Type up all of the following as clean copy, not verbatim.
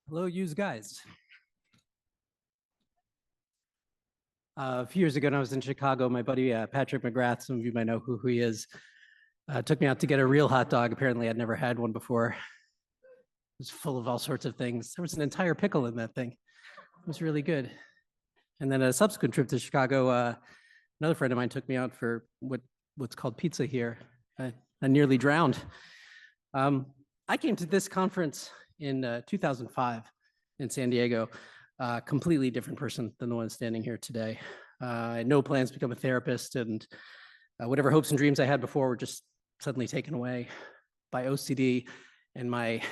Hello, yous guys. A few years ago, when I was in Chicago, my buddy Patrick McGrath, some of you might know who he is, took me out to get a real hot dog. Apparently, I'd never had one before. It was full of all sorts of things. There was an entire pickle in that thing. It was really good. And then a subsequent trip to Chicago, another friend of mine took me out for what's called pizza here. I nearly drowned. I came to this conference in 2005 in San Diego. Completely different person than the one standing here today. I had no plans to become a therapist, and whatever hopes and dreams I had before were just suddenly taken away by OCD and my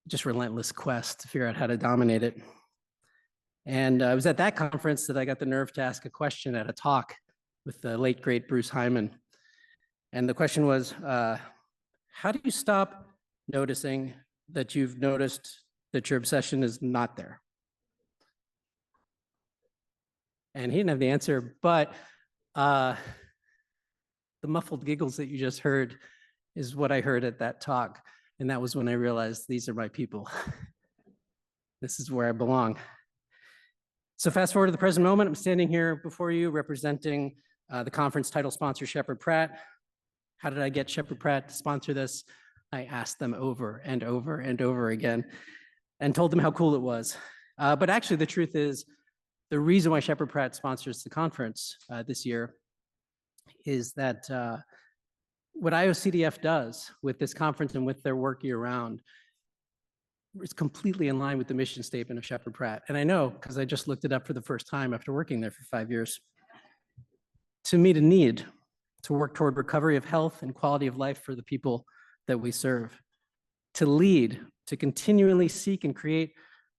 just relentless quest to figure out how to dominate it. And it was at that conference that I got the nerve to ask a question at a talk with the late, great Bruce Hyman. And the question was, how do you stop noticing that you've noticed that your obsession is not there? And he didn't have the answer, but the muffled giggles that you just heard is what I heard at that talk. And that was when I realized these are my people. This is where I belong. So fast forward to the present moment, I'm standing here before you representing the conference title sponsor, Sheppard Pratt. How did I get Sheppard Pratt to sponsor this? I asked them over and over and over again and told them how cool it was. But actually, the truth is, the reason why Sheppard Pratt sponsors the conference this year is that what IOCDF does with this conference and with their work year-round is completely in line with the mission statement of Sheppard Pratt. And I know, because I just looked it up for the first time after working there for 5 years. To meet a need, to work toward recovery of health and quality of life for the people that we serve, to lead, to continually seek and create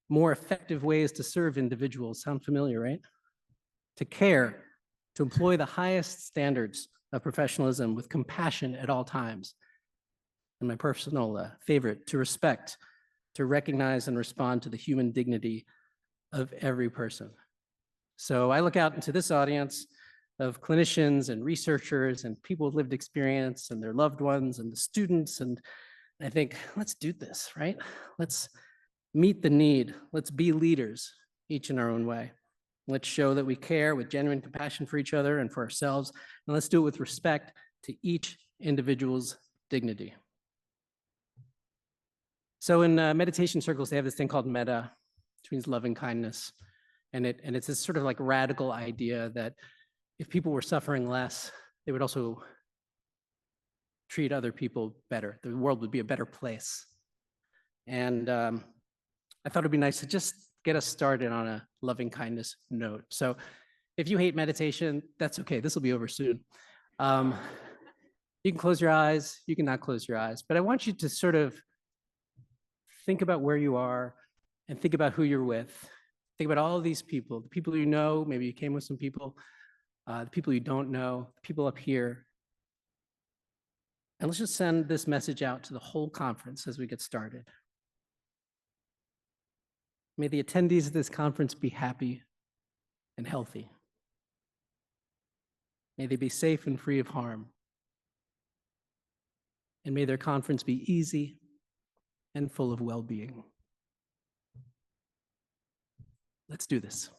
more effective ways to serve individuals. Sound familiar, right? To care, to employ the highest standards of professionalism with compassion at all times. And my personal favorite, to respect, to recognize and respond to the human dignity of every person. So I look out into this audience of clinicians and researchers and people with lived experience and their loved ones and the students. And I think, let's do this, right? Let's meet the need. Let's be leaders, each in our own way. Let's show that we care with genuine compassion for each other and for ourselves. And let's do it with respect to each individual's dignity. So in meditation circles, they have this thing called metta, which means loving kindness. And it's this sort of like radical idea that if people were suffering less, they would also treat other people better. The world would be a better place. And I thought it'd be nice to just get us started on a loving kindness note. So if you hate meditation, that's okay. This will be over soon. You can close your eyes. You can not close your eyes. But I want you to sort of think about where you are and think about who you're with. Think about all of these people, the people you know. Maybe you came with some people. The people you don't know, the people up here. And let's just send this message out to the whole conference as we get started. May the attendees of this conference be happy and healthy. May they be safe and free of harm. And may their conference be easy and full of well-being. Let's do this.